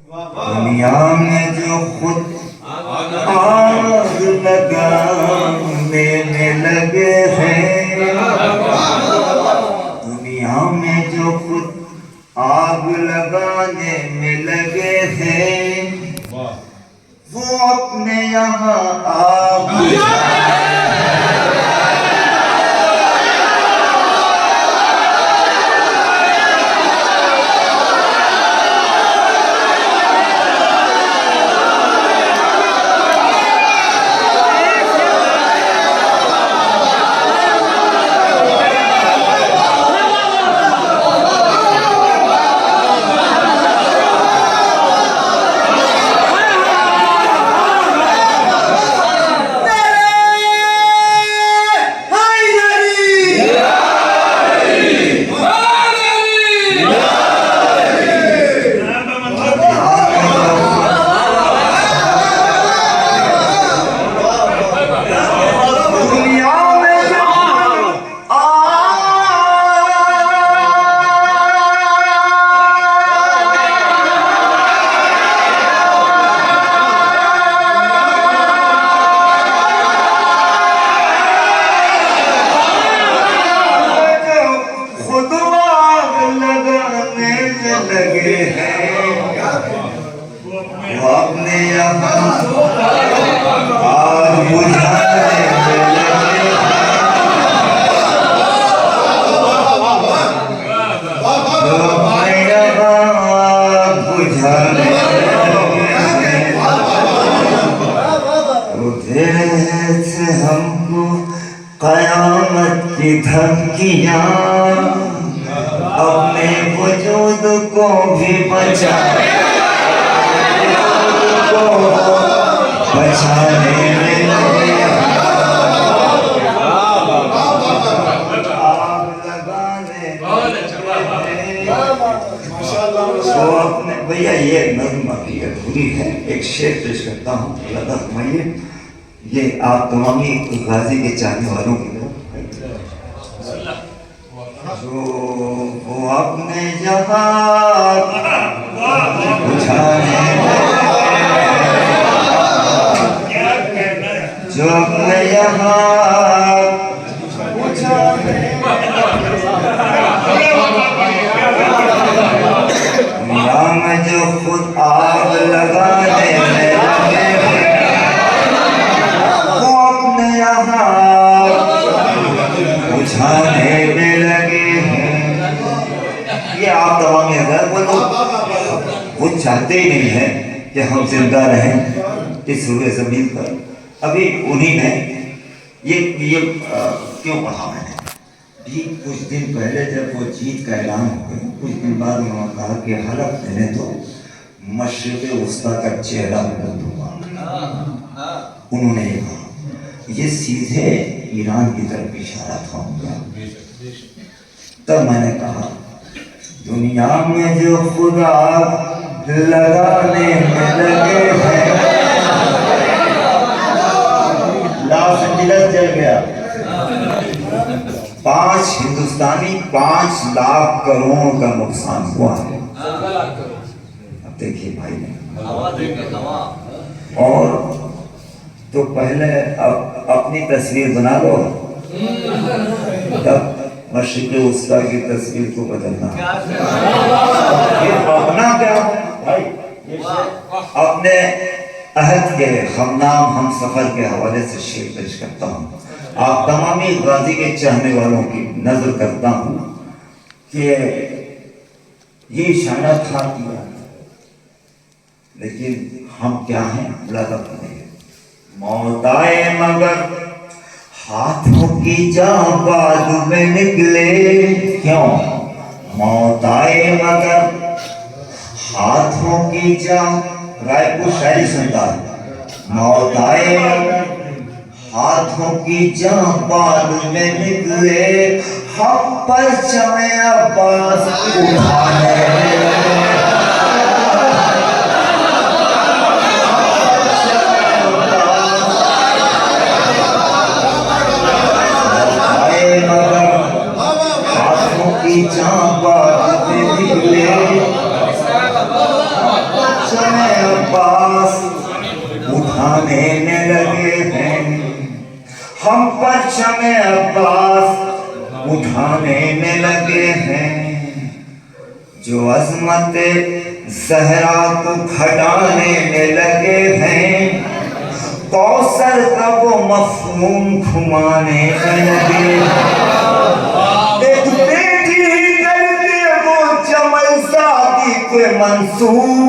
दुनिया में जो खुद आग लगाने में लगे हैं, दुनिया में जो खुद आग लगाने में लगे हैं, वो अपने यहाँ आग हमको कयामत की धमकियाँ अपने वजूद को भी बचाने में अपने भैया ये नज़्म अभी अधूरी है, एक शेर पेश करता हूँ। लगा फरमाइए, ये आप तमामी गाजी के चाहने वालों की जो वो अपने जहाँ बुझाने जो अपने यहाँ दुनिया में जो खुद आग लगाने में लगे वो अपने यहाँ बुझाने में लगे हैं। ये आप तमाम अगर वो चाहते ही नहीं है कि हम जिंदा रहें इस रूए ज़मीन पर। अभी उन्हीं ने ये क्यों पढ़ा मैंने भी कुछ दिन पहले जब वो जीत का ऐलान हो गया, कुछ दिन बाद उन्होंने कहा कि हलफ देने तो मशरिक़ वस्ता का चेहरा बुलंद हुआ। उन्होंने ये कहा, ये सीधे ईरान की तरफ इशारा था उनका। तब मैंने कहा दुनिया में जो खुदा लगाने में लगे हैं, लॉस एंजिल्स जल गया, 5 हिंदुस्तानी 5 लाख करोड़ का नुकसान हुआ है। अब देखिए भाई ने और तो पहले अब अपनी तस्वीर बना लो, तब मशरिक़ वस्ता की तस्वीर को बदलना। ये अपना क्या भाई, अपने अहद के हमनाम हम सफर के हवाले से शेर पेश करता हूँ। आप तमामी गाजी के चाहने वालों की नजर करता हूँ कि ये इशारा था किया, लेकिन हम क्या हैं लगा नहीं। मौत आए मगर हाथों की जान बाद में निकले, क्यों मौत आए मगर हाथों की जान, रायपुर शायरी सुनता है। मौत आए मगर हाथों की जान बाद में निकले, हम पर चमे अब्बास उठाने हाथों की जान बाद में निकले, उठाने में लगे हैं, हम परचम अब्बास उठाने में लगे हैं। जो अजमत ज़हरा को घटाने में लगे हैं, कौसर का वो मफ़हूम घुमाने में लगे हैं। एक बेटी करके वो जमल शादी के मंसूब,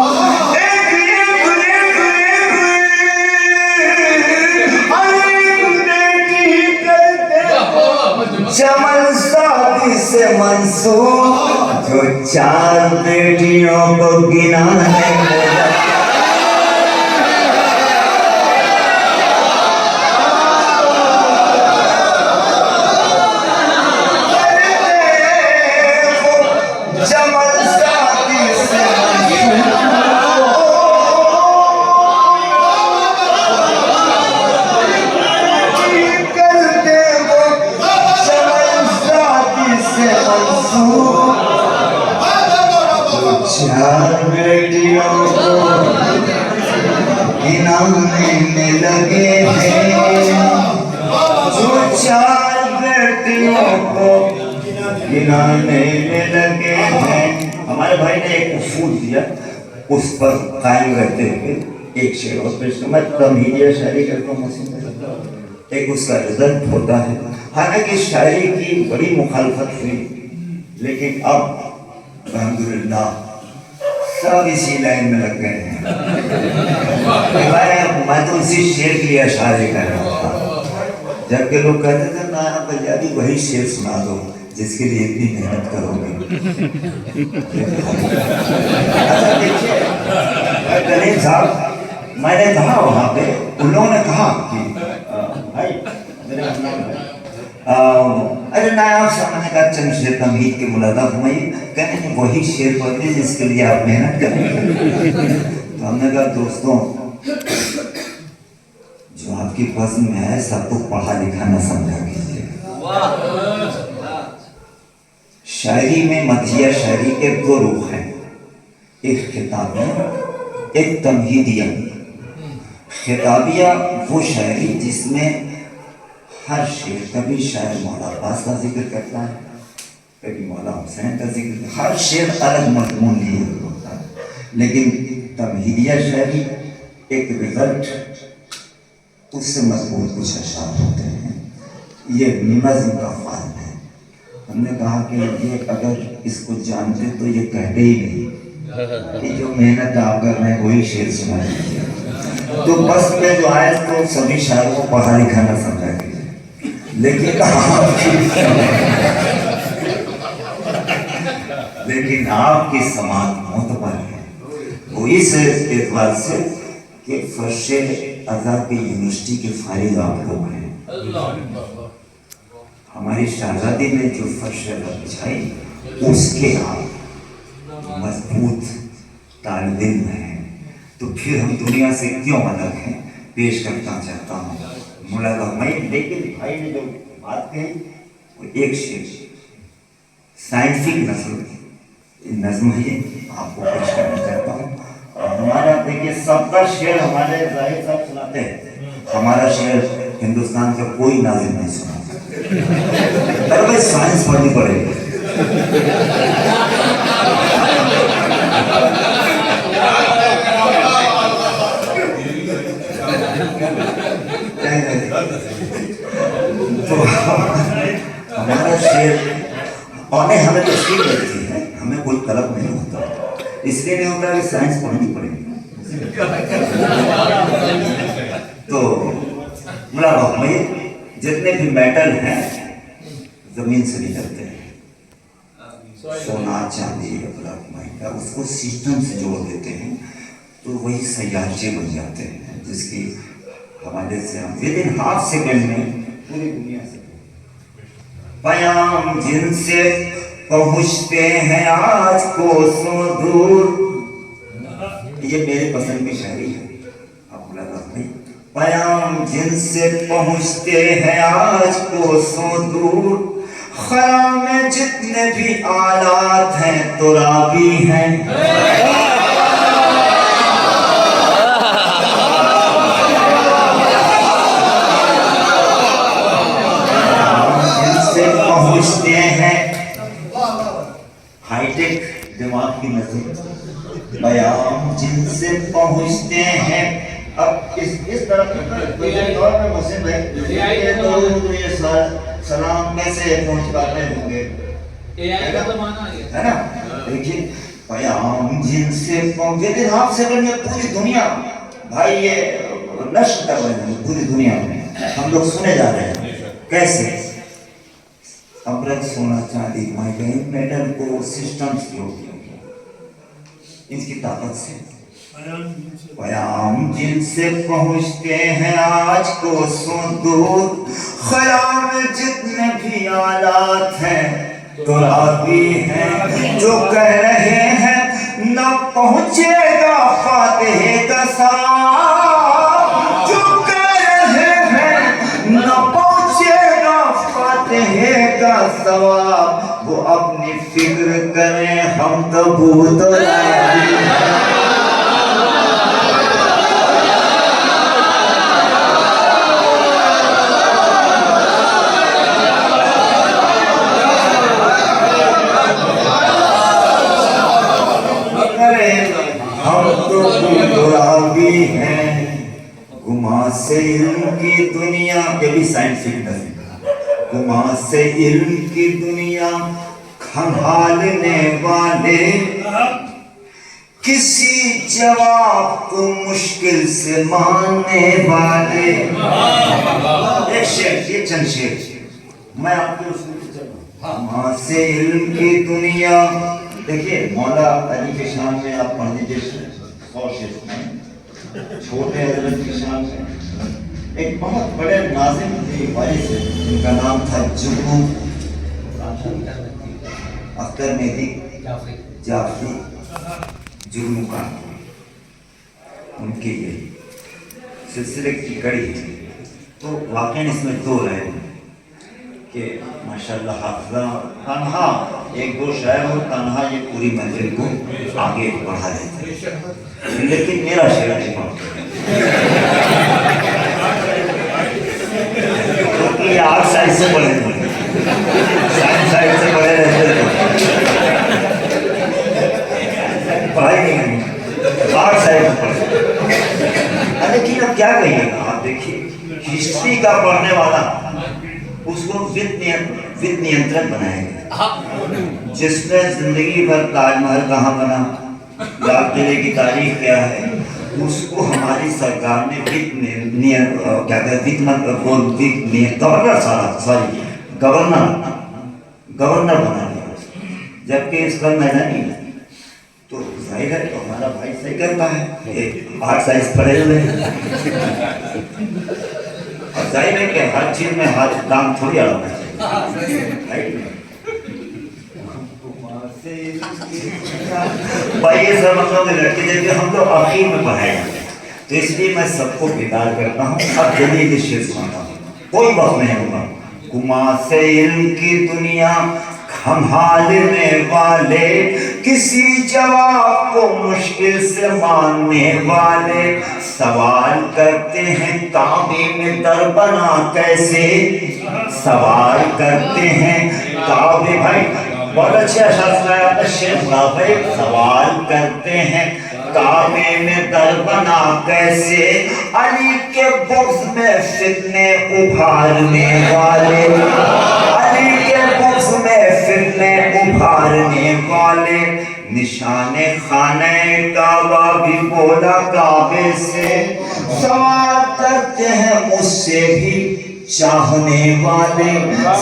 जमल शादी से मंसूब, जो 4 बेटियों को गिनाने में जमल शादी से बेटियों को गिनाने में लगे हैं, जो 4 बेटियों को गिनाने में लगे हैं। हमारे भाई ने एक उसूल दिया, उस पर कायम रहते हुए एक शेर और पेश मैं तमहीदिया शायरी करता हूँ। एक उसका रिजल्ट होता है। हालांकि शायरी की बड़ी मुखालफत हुई, लेकिन अब अल्हम्दुलिल्लाह सब इसी लाइन में लग गए हैं। मैं तो इसी शेर के लिए शायरी कर रहा था, जबकि लोग कहते थे ना पंजाबी वही शेर सुना दो जिसके लिए इतनी मेहनत करोगे। अच्छा देखिए कलीम साहब, मैंने कहा वहाँ पे उन लोगों ने कहा कि भाई अरे नायाब साहब, मैंने कहा चंद शेर तमहीद के मुलादा फरमाइए। कहने वही शेर पढ़ते जिसके लिए आप मेहनत करेंगे। तो हमने कहा दोस्तों, जो आपकी पसंद में है सबको पढ़ा लिखा न समझा कीजिए। शायरी में मथिया शायरी के 2 रूप हैं, एक खिताबिया, एक तमहीदिया। खिताबिया वो शायरी जिसमें हर शेर, कभी शायर मौला अब्बास का जिक्र करता है, कभी मौला हुसैन का जिक्र, हर शेर अलग मजमून लिए होता है। लेकिन तमहीदिया शायरी एक रिजल्ट, उससे मजबूत कुछ अशार होते हैं। ये नज़्म का फायदा है। हमने कहा कि ये अगर इसको जानते तो ये कहते ही नहीं कि जो मेहनत आप कर रहे हैं वही शेर सुना दीजिए। तो बस में जो आए तो सभी शायरों को पढ़ा लिखा न समझा कीजिए, लेकिन आपकी समाज मोतबर है। वो इस एतबार से कि फर्श अज़ा की यूनिवर्सिटी के फारिग आप लोग हैं। हमारी शहजादी में जो फर्श अज़ा बिछाई उसके आप मजबूत तालिब इल्म हैं, तो फिर हम दुनिया से क्यों अलग हैं। पेश करना चाहता हूँ मुलाकात में, लेकिन भाई ने जो बात कही वो एक शेर साइंटिफिक नज़्म है, आपको पेश करना चाहता हूँ। हमारा देखिए सबका शेर हमारे जाहिर साहब सुनाते हैं, हमारा शेर हिंदुस्तान का कोई नाज़िम नहीं सुनाता। अरे भाई साइंस पढ़नी पड़ेगी। तो हमारा शेर और हमें तो सीख लगती है, हमें कोई तलब नहीं होता, इसलिए नहीं होता कि साइंस पढ़नी पड़ेगी। तो मुलाकात में जितने भी मेटल हैं जमीन से निकलते हैं, सोना चांदी या उसको सिस्टम से जोड़ देते हैं, तो वही सयाचे बन जाते हैं, जिसकी हवाले से हम विद इन हाफ सेकंड में पूरी दुनिया से पयाम जिनसे पहुँचते हैं आज कोसों दूर। ये मेरे पसंद की शायरी है, आप भाई। पयाम जिनसे पहुँचते हैं आज कोसों दूर, खरा में जितने भी आलात हैं तुराबी हैं। आपकी नजर बयान जिनसे पहुंचते हैं। अब इस तरफ दौर में मुझसे ये सलाम कैसे पहुंच पाते होंगे, है ना? देखिए बयान जिनसे पहुंचे हाथ से बनी पूरी दुनिया भाई, ये नष्ट कर रहे हैं पूरी दुनिया में, हम लोग सुने जा रहे हैं कैसे अमृत सोना चांदी माइग्रेन मेटल को सिस्टम्स की होगी इसकी ताकत से। बयान जिनसे पहुंचते हैं आज को सो दूर, ख्याल में जितने भी आलात हैं तो रावी हैं जो कह रहे हैं न पहुंचेगा फातिह का सवाब, जो कह रहे हैं न पहुंचेगा फातिह का सवाब, वो अपनी फिक्र करें हम तो भूत गुमा से इल्म की दुनिया, ये भी साइंस है। गुमा से इल्म की दुनिया खंगालने वाले, किसी जवाब को मुश्किल से मानने वाले। एक शेर, ये चंद शेर मैं आपको गुमा से इल्म की दुनिया। देखिए मौला अली के शान में आप पढ़ लीजिए 100 शेर। छोटे हजरत की शान में एक बहुत बड़े नाज़िम थे वारिस थे, जिनका नाम था जुगनू अख्तर मेहदी जाफरी जुगनू का। उनके ये सिलसिले की कड़ी है। तो वाकई इसमें दो रहे कि माशाल्लाह हाफिज़ा तन्हा एक दो शायर हो, तन्हा ये पूरी मंजिल को आगे बढ़ा रहे थे। लेकिन मेरा शेर नहीं पहुंचा क्योंकि आप साइड से पढ़े थे, साइड से पढ़े रहते पढ़ाई नहीं बाहर साइड से पढ़े। लेकिन अब क्या कहिएगा, आप देखिए हिस्ट्री का पढ़ने वाला उसको वित्त नियंत्रक बनाएगा, जिसमें जिंदगी भर ताजमहल कहाँ बना, लाल किले की तारीख क्या है, उसको हमारी सरकार ने गवर्नर बना दिया, जबकि इसका मैंने नहीं। तो जाहिर है तो हमारा भाई सही करता है, आर्ट साइंस पढ़े हुए और जाहिर है कि हर चीज में हाथ दाम थोड़ी आना चाहिए। भाई ये सब हम लोग लड़के जब हम लोग अकील में पढ़ाए जाते हैं, तो इसलिए मैं सबको बेदार करता हूँ। अब जल्दी शेर सुनाता हूँ, कोई बात नहीं होगा। गुमा से इल्म की दुनिया खंगालने वाले, किसी जवाब को मुश्किल से मानने वाले, सवाल करते हैं काबे में दर बना कैसे, सवाल करते हैं काबे। भाई बहुत अच्छे शेर भाई, सवाल करते हैं काबे में दर बना कैसे, अली के बुग़्ज़ में फितने उभारने वाले, अली के बुग़्ज़ में फितने उभारने वाले, निशाने खाने काबा भी बोला काबे से, सवाल करते हैं मुझसे भी चाहने वाले,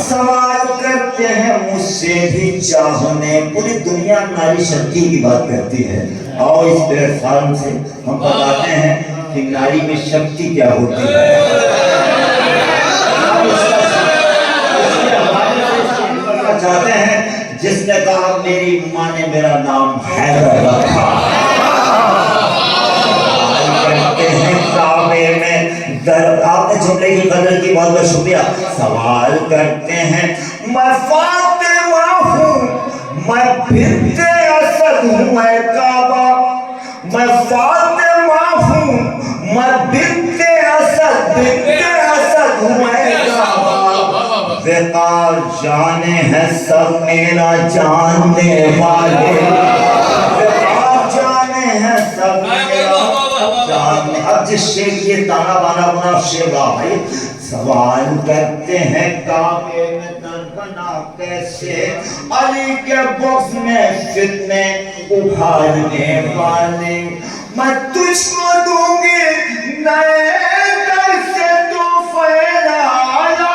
सवाल करते हैं मुझसे भी चाहने। पूरी दुनिया नारी शक्ति की बात करती है, और इस प्लेटफॉर्म से हम बताते हैं कि नारी में शक्ति क्या होती है। चाहते हैं जिसने कहा मेरी माँ ने मेरा नाम हैदर रखा, करते हैं काबे में दर। आपने जुमले की कदर की बहुत बहुत शुक्रिया। सवाल करते हैं मैं फातिमा हूँ, मैं बिन्ते असद हूँ, मैं काबा, मैं फातिमा हूँ, मैं बिन्ते असद हूँ, मैं काबा। बेकार जाने हैं सब मेरा जानने वाले, हैं सब अब जिस शेर ये ताना बाना बना शेर भाई सवाल करते हैं काबे में दरबना कैसे अली के बॉक्स में फितने उभारने वाले मैं तुझको दूंगी नए दर से तो फैलाया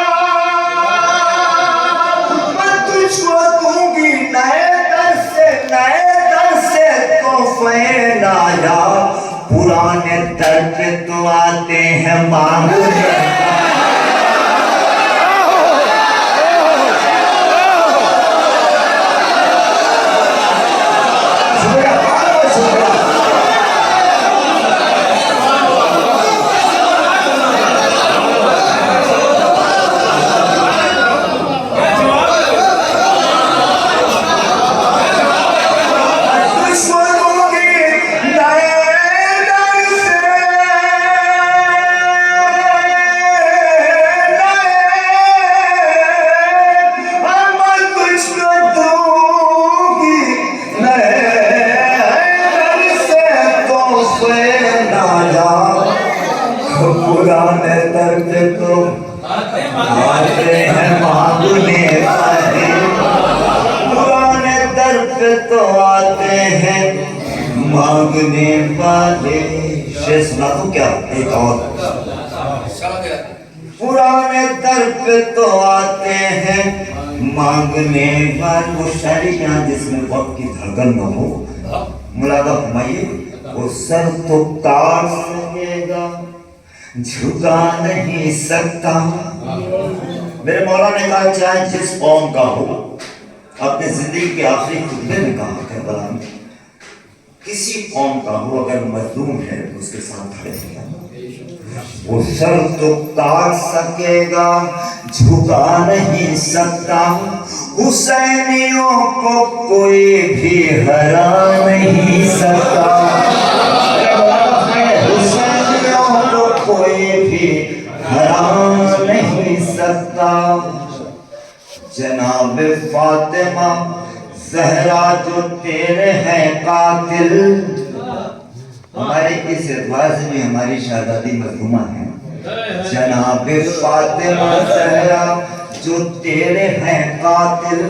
मैं तुझको दूंगी नए दर से तो फैलाया पुराने दर पे तो आते हैं मांगने पुराने दर्द तो आते हैं मांगने वाले पुराने दर्द तो आते हैं मांगने वाले शेर सुना तो क्या एक और पुराने दर्द तो आते हैं मांगने वाले वो शायरी यहाँ जिसमें वक्त की धड़कन न हो मुलादा फरमाइए वो सर तो काट सकेगा झुका नहीं सकता मेरे मौला ने कहा चाहे जिस कौम का हो अपने जिंदगी के आखिरी खुतबे में कहा करबला में किसी कौम का हो अगर मजलूम है तो उसके साथ खड़े हैं वो सर तो काट सकेगा झुका नहीं सकता हुसैनियों को कोई भी हरा नहीं सकता कोई भी हरा नहीं सकता जनाब फातिमा ज़हरा जो तेरे हैं कातिल हमारे इस एतबार से भी हमारी शहजादी मज़लूमा है जनाब फातिमा ज़हरा जो तेरे हैं कातिल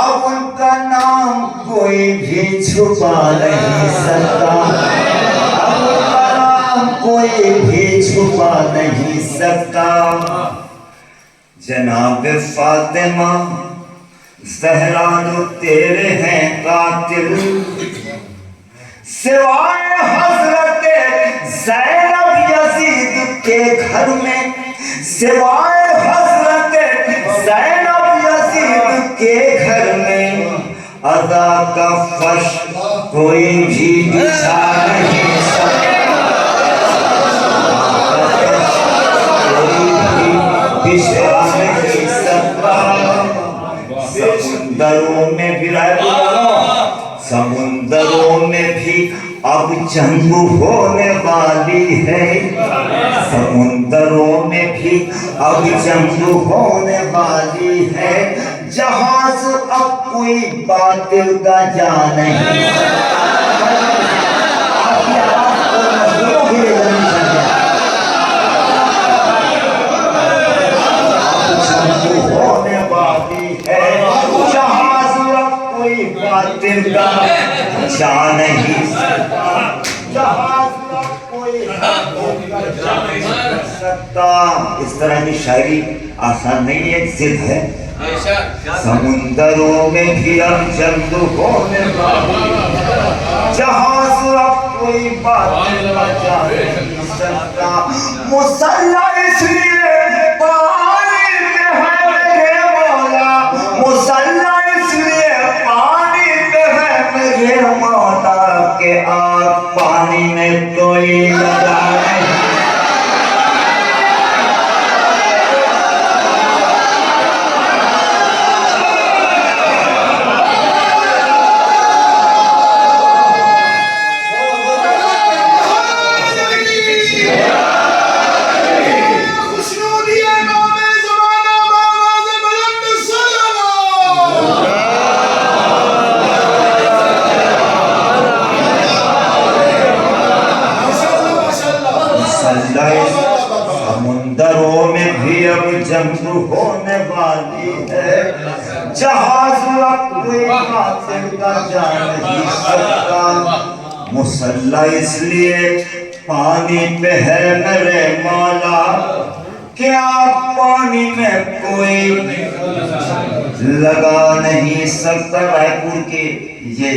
अब उनका नाम कोई भी छुपा नहीं सकता कोई भी छुपा नहीं सकता जनाब फातिमा ज़हरा जो तेरे हैं कातिल सिवाय हज़रत ज़ैनब यज़ीद के घर में सिवाय हज़रत ज़ैनब यज़ीद के घर में अदा का फर्श कोई भी बिछा नहीं सकता समुंदरों में भी समुंदरों में भी अब जंग होने वाली है समुंदरों में भी अब जंग होने वाली है जहाज अब कोई बातिल का जा नहीं होने वाली है जहाज कोई बातिल का जा नहीं सकता इस तरह की शायरी आसान नहीं है जिद है समुंदरों में भी अब जंग होने वाली जहाज कोई बातिल का जा नहीं सकता मुसल्ला इसलिए मुसल्ला इसलिए पानी पे है मेरे मौला के आग पानी में कोई लगा नहीं समुंदरों में भी अब जंग होने वाली है, जहाज कोई कातिल का जा नहीं सकता। मुसल्ला इसलिए पानी पे है मेरे मौला, क्या पानी में कोई लगा नहीं सकता। रायपुर के ये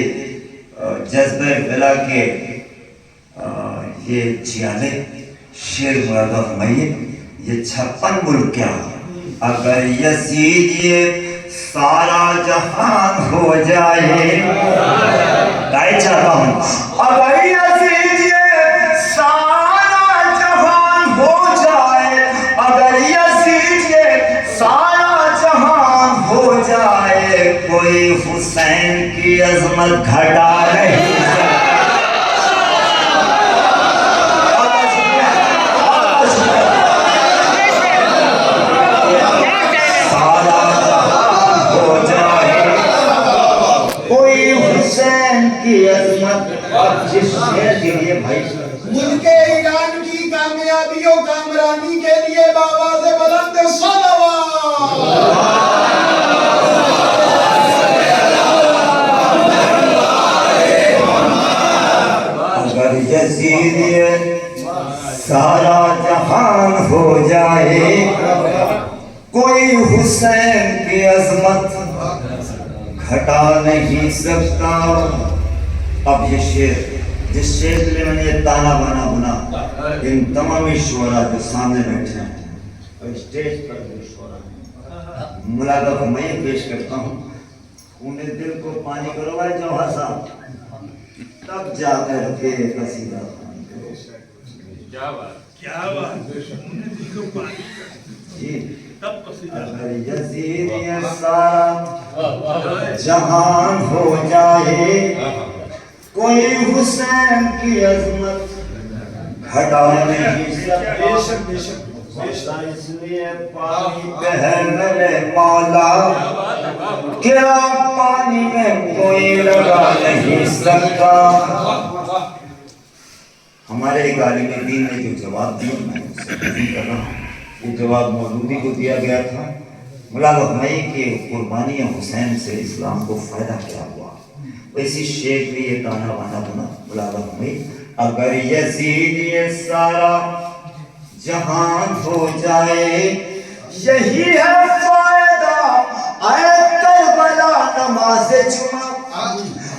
जज्बे विला के ये जियाले शेर मुरादा फरमाइए, ये 56 मुल्क क्या, अगर यजीद ये सारा जहान हो जाए, गाय चाहता हूं, अगर यजीद ये सारा जहान हो जाए, अगर यजीद ये सारा जहान हो जाए, कोई हुसैन की अजमत घटा नहीं सकता। की अजमत और जिस शेर के लिए भाई मुल्के ईरान की कामयाबियों कामरानी के लिए बाबा से बुलंद सलावत। अगर यजीद ये सारा जहान हो जाए, कोई हुसैन की अजमत घटा नहीं सकता। अब ये शेर, जिस शेर के लिए मैंने ये ताना बाना बुना, इन तमाम शोरा जो सामने बैठे हैं, स्टेज पर जो शोरा मुलाकात मैं पेश करता हूँ, उन्हें दिल को पानी करो भाई जवाहर साहब, तब जाकर के कसीदा क्या बात जी। अगर यजीद ये सारा जहान हो जाए, कोई हुसैन की अजमत घटा नहीं सकता। इसलिए पानी पे है मेरे मौला, क्या पानी में कोई लगा नहीं सकता। हमारे एक आलिम दीन ने जो जवाब दिया, मैं उससे कर रहा हूँ, ये जवाब मौदूदी को दिया गया था। मुलाकात मई के कुर्बानी हुसैन से इस्लाम को फायदा क्या हुआ, इसी शेर पे ये ताना बाना बना मुलाकात मई। अगर यजीद ये सारा जहान हो जाए, यही है फायदा आए करबला नमाज जुमा।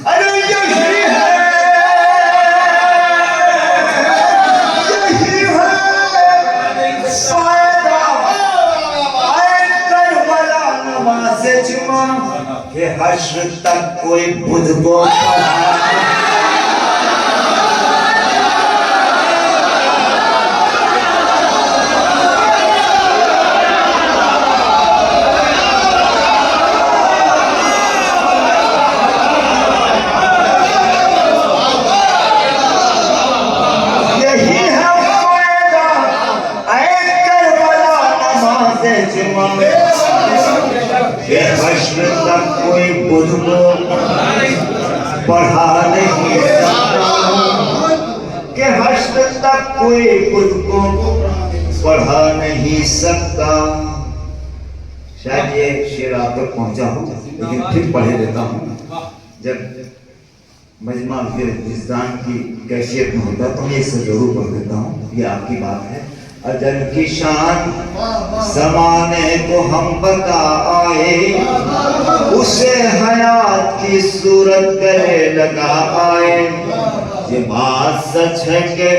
अरे यही है कि हश्र तक कोई बुध को यही है फायदा ऐ करबला नमाज़े जुमा। ये हश्र तक कोई बुध को पढ़ा नहीं सकता, कि हश्र तक कोई बुध को पढ़ा नहीं सकता। शायद ये शेर आप तक पहुंचा हो, लेकिन फिर पढ़े देता हूँ। जब मजमा विजदान की कैफियत में होता तो मैं इसे जरूर पढ़ देता हूँ, ये आपकी बात है। अजल की शान ज़माने को हम बता आए, उसे हयात की सूरत गले लगा आए। ये बात सच है कि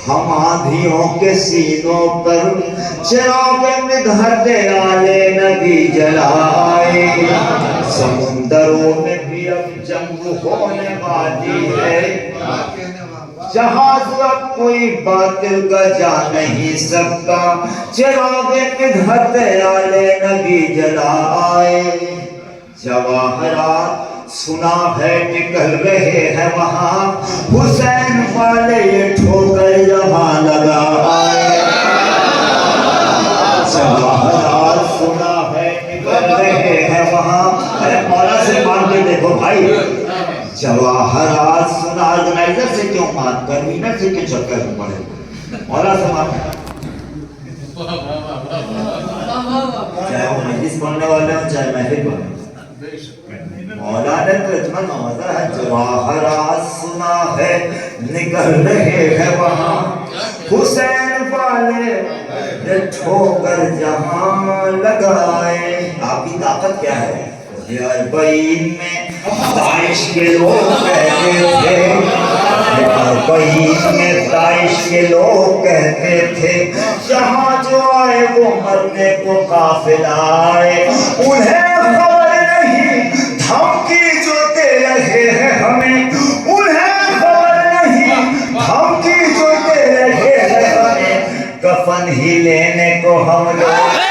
हम आंधियों के सीनों पर चिराग में धरते आले नबी जलाए। समुंदरों में भी अब जंग होने वाली है, जहाज अब कोई बातिल का जा नहीं सकता। चिराग में धरते आले नबी जलाए। जवाहरात सुना है निकल रहे हैं वहाँ, हुसैन वाले ये ठोकर यहाँ लगा आए। जवाहरात सुना है निकल रहे हैं वहाँ, अरे मौला से मांग के देखो भाई। जवाहरात सुना, ऑर्गेनाइजर से क्यों बात कर, मीनर से क्यों चक्कर में पड़े। मौला समाप्त, चाहे वो मजलिस पढ़ने वाले हो चाहे महफिल पढ़ने, मौला ने तो इतना नवाजा है, जवाहरात सुना है निकल रहे हैं वहाँ, हुसैन वाले ये ठोकर जहाँ लगाए। आपकी ताकत क्या है? अरबईन में दाइश के लोग कहते थे, अरबईन में दाइश के लोग कहते थे, जहाँ जो आए वो मरने को काफिल आए। उन्हें खबर नहीं धमकी जो दे रहे हैं हमें, उन्हें खबर नहीं धमकी जो दे रहे हैं हमें, कफन ही लेने को हम लोग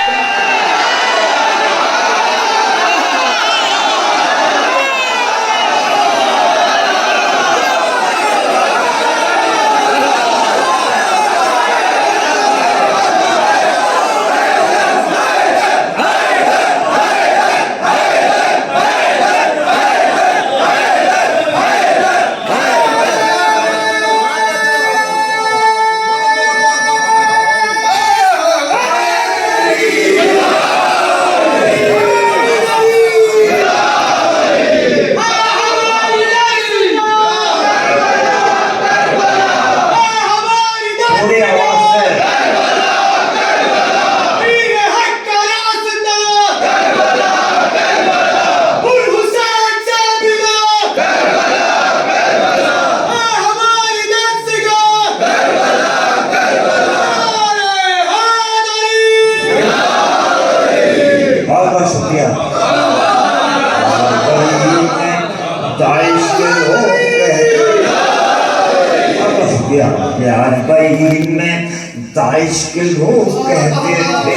दाइश के लोग कहते थे,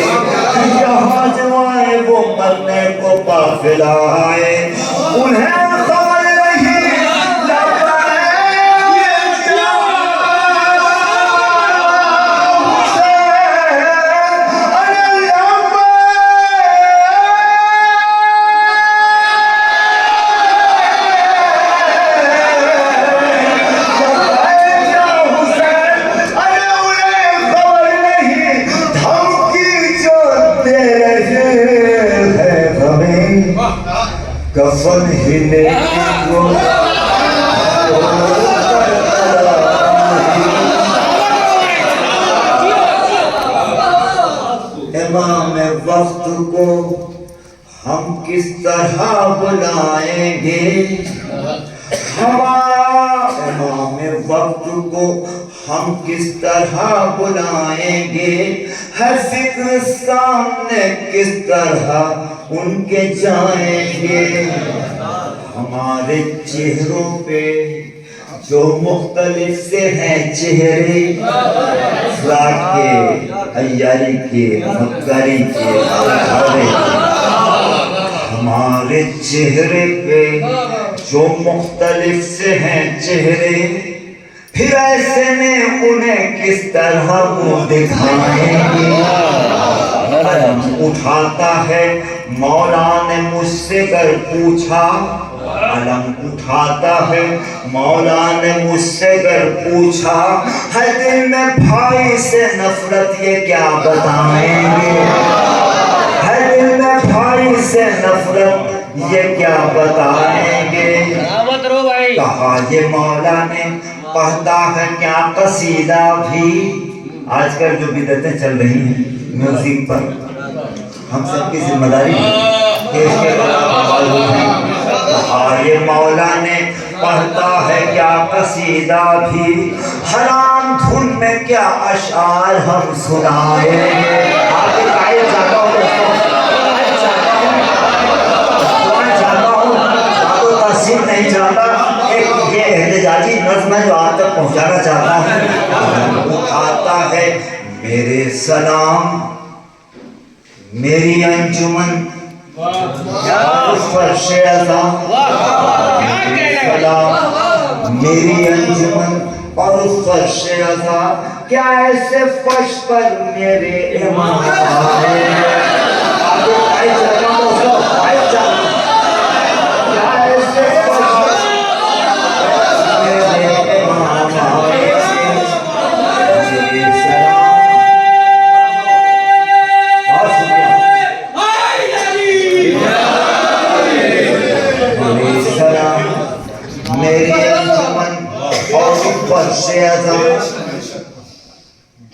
यहाँ जो आए वो मरने को काफिल आए। उन्हें खबर नहीं कफन हिले को इमाम वक्त को हम किस तरह बुलाएंगे, हमारा इमाम वक्त को हम किस तरह बुलाएंगे, है फिक्र सामने किस तरह उनके जाएंगे। हमारे चेहरों पे जो मुख्तलिफ से हैं चेहरे, फ्राड के, अय्यारी के, मक्कारी के, हमारे चेहरे पे जो मुख्तलिफ से हैं चेहरे, फिर ऐसे में उन्हें किस तरह मुँह दिखाएंगे। अलम उठाता है मौला ने मुझसे कर पूछा, अलम उठाता है मौला ने मुझसे कर पूछा, है दिल में भाई से नफरत ये क्या बताएंगे, है दिल में भाई से नफरत ये क्या बताएंगे। कहा ये मौला ने पढ़ता है क्या कसीदा भी, आजकल जो बिदअतें चल रही हैं म्यूजिक पर, हम सबकी जिम्मेदारी है देश के ये मौला ने पढ़ता है क्या कसीदा भी, हराम धुन में क्या अशार हम सुनाएंगे। आगे गाए जाता हूँ दोस्तों, नहीं चाहता, एक ये एहतजाजी नज़्म जो आप तक पहुँचाना चाहता हूँ। आता है मेरे सलाम मेरी अंजुमन मेरी अंजुमन और उस फर्श अज़ा, क्या ऐसे फर्श पर मेरे इमाम आए।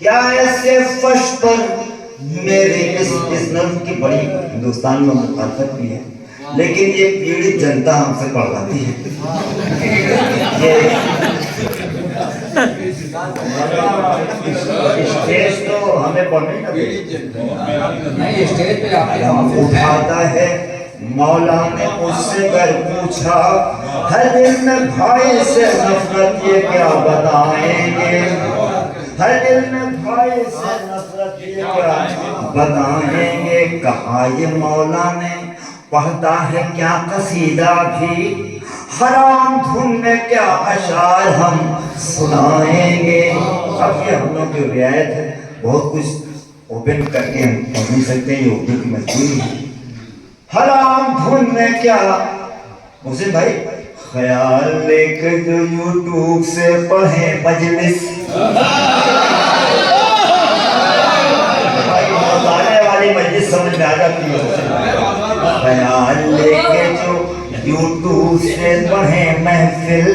क्या ऐसे फर्श पर मेरे इस नज्म की बड़ी हिंदुस्तान में मुखालफत भी है, लेकिन ये पीड़ित जनता हमसे पढ़वाती है। ये स्टेज तो हमें पढ़ने का नहीं, स्टेज पे आपके उठाता है। मौला ने मुझसे कर पूछा, हर दिल में भाई से नफरत ये क्या बताएंगे, हर दिल में भाई से नफरत ये क्या बताएंगे। कहा ये मौला ने पढ़ता है क्या कसीदा भी, हराम धुन में क्या अशार हम सुनाएंगे। अब ये हम लोग की रियायत है, बहुत कुछ ओपन करके हम पढ़ नहीं सकते, ये उर्दू की मजबूरी है। हराम धुन में क्या हुसैन भाई ख्याल लेके जो यूट्यूब से पढ़े मजलिस, आने वाली मजलिस समझ में आ जाती है। ख्याल लेके जो यूट्यूब से पढ़े महफिल,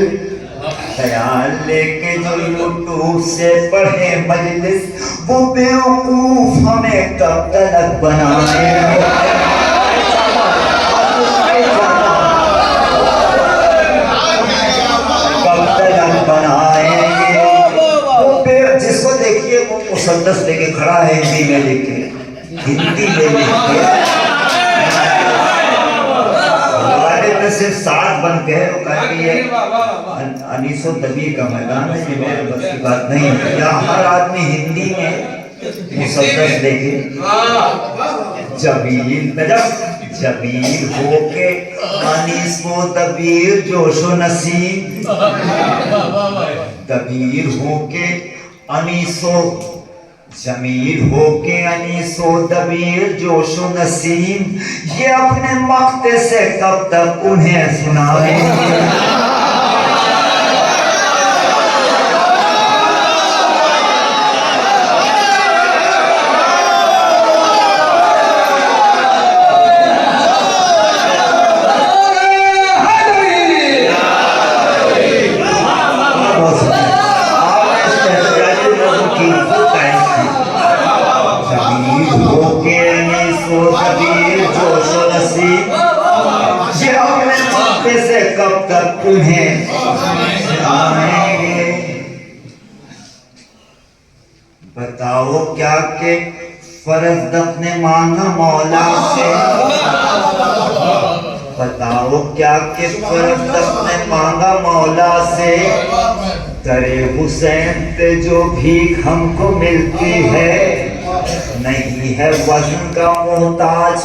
ख्याल लेके जो यूट्यूब से पढ़े मजलिस, वो बेवकूफ हमें कब तक बनाए। जिसको देखिए वो मुसन्नस लेके खड़ा है, हिंदी में लेके में सिर्फ साथ बन के वो कहती है अनीसो दबीर का मैदान है, ये मेरे बस की बात नहीं है। या हर आदमी हिंदी में मुसन्नस लेके जबीर होके अनीसो दबीर जोशो नसीब, दबीर होके अनीसो जमीर होके अनीसो दबीर जोशो नसीम, ये अपने मक्ते से कब तक उन्हें सुनाएंगे। से कब तक उन्हें सुनाएंगे। बताओ क्या के फर्ज अपने मांगा मौला से, बताओ क्या के फर्ज अपने मांगा मौला से, करे हुसैन पे जो भीख हमको मिलती है, नहीं है वज़न का मोहताज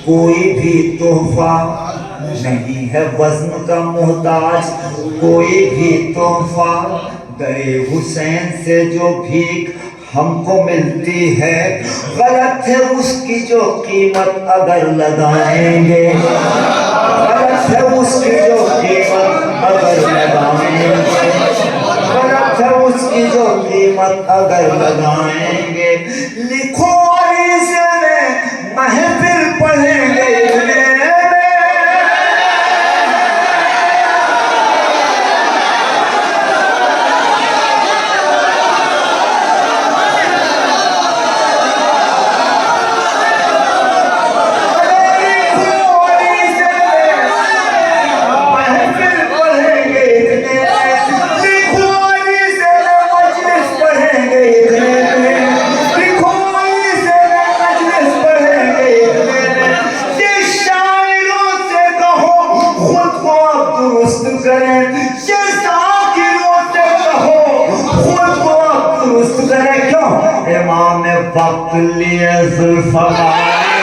कोई भी तोहफा, नहीं है वज़न का मोहताज कोई भी तोहफा, दरे हुसैन से जो भीख हमको मिलती है, गलत है उसकी जो कीमत अगर लगाएंगे, गलत है उसकी जो कीमत अगर लगाएंगे, गलत है उसकी जो कीमत अगर लगाएंगे। लिखो इसे में महफिल पढ़ेंगे, इमाम वक्त लिए जुल्फ़कार